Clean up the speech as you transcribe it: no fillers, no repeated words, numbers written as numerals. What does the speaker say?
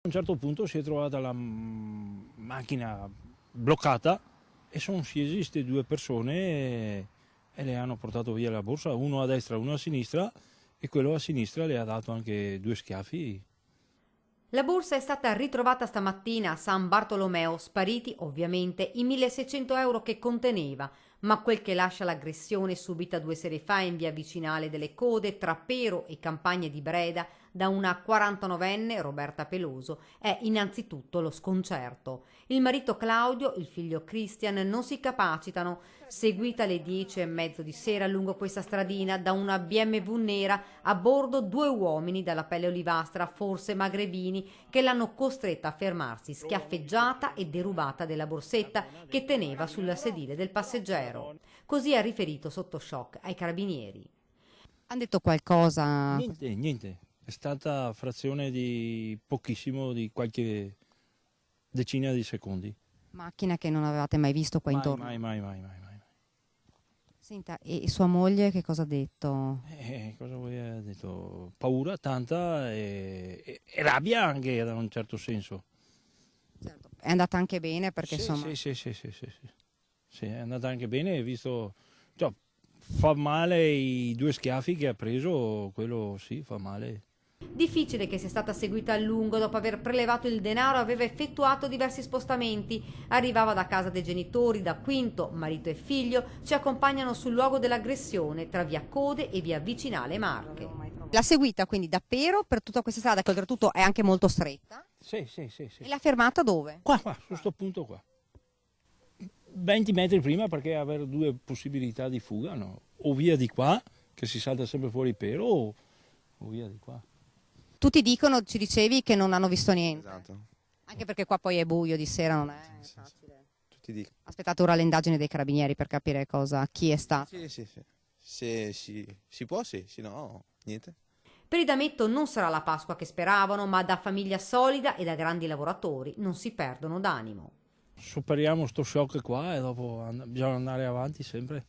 un certo punto si è trovata la macchina bloccata e sono scesi queste due persone e le hanno portato via la borsa, uno a destra e uno a sinistra, e quello a sinistra le ha dato anche due schiaffi. La borsa è stata ritrovata stamattina a San Bartolomeo, spariti ovviamente i 1.600 euro che conteneva, ma quel che lascia l'aggressione subita 2 sere fa in via Vicinale delle Code tra Pero e Campagne di Breda da una 49enne, Roberta Peloso, è innanzitutto lo sconcerto. Il marito Claudio, il figlio Christian non si capacitano. Seguita alle 10:30 di sera lungo questa stradina da una BMW nera, a bordo 2 uomini dalla pelle olivastra, forse magrebini, che l'hanno costretta a fermarsi, schiaffeggiata e derubata della borsetta che teneva sul sedile del passeggero. Così ha riferito sotto shock ai carabinieri. Hanno detto qualcosa? Niente, niente. È stata frazione di pochissimo, di qualche decina di secondi. Macchina che non avevate mai visto qua intorno? Mai. Senta, e sua moglie che cosa ha detto? Cosa vuoi? Ha detto paura tanta e rabbia anche da un certo senso. Certo. È andata anche bene perché Sì, insomma... sì. Sì, è andata anche bene, visto, cioè, fa male i due schiaffi che ha preso, quello sì, fa male. Difficile che sia stata seguita a lungo, dopo aver prelevato il denaro aveva effettuato diversi spostamenti. Arrivava da casa dei genitori, da Quinto, marito e figlio, ci accompagnano sul luogo dell'aggressione tra via Code e via Vicinale Marche. L'ha seguita quindi da Pero per tutta questa strada che oltretutto è anche molto stretta. Sì. E l'ha fermata dove? Qua, su questo punto qua. 20 metri prima, perché avere due possibilità di fuga, no? O via di qua, che si salta sempre fuori Pero, o via di qua. Tutti dicono, ci dicevi, che non hanno visto niente. Esatto. Anche perché qua poi è buio di sera, non è facile. Tutti dicono. Aspettate ora l'indagine dei carabinieri per capire chi è stato. Sì. Se si può, sì, se no, niente. Per i D'Ametto non sarà la Pasqua che speravano, ma da famiglia solida e da grandi lavoratori non si perdono d'animo. Superiamo sto shock qua e dopo bisogna andare avanti sempre.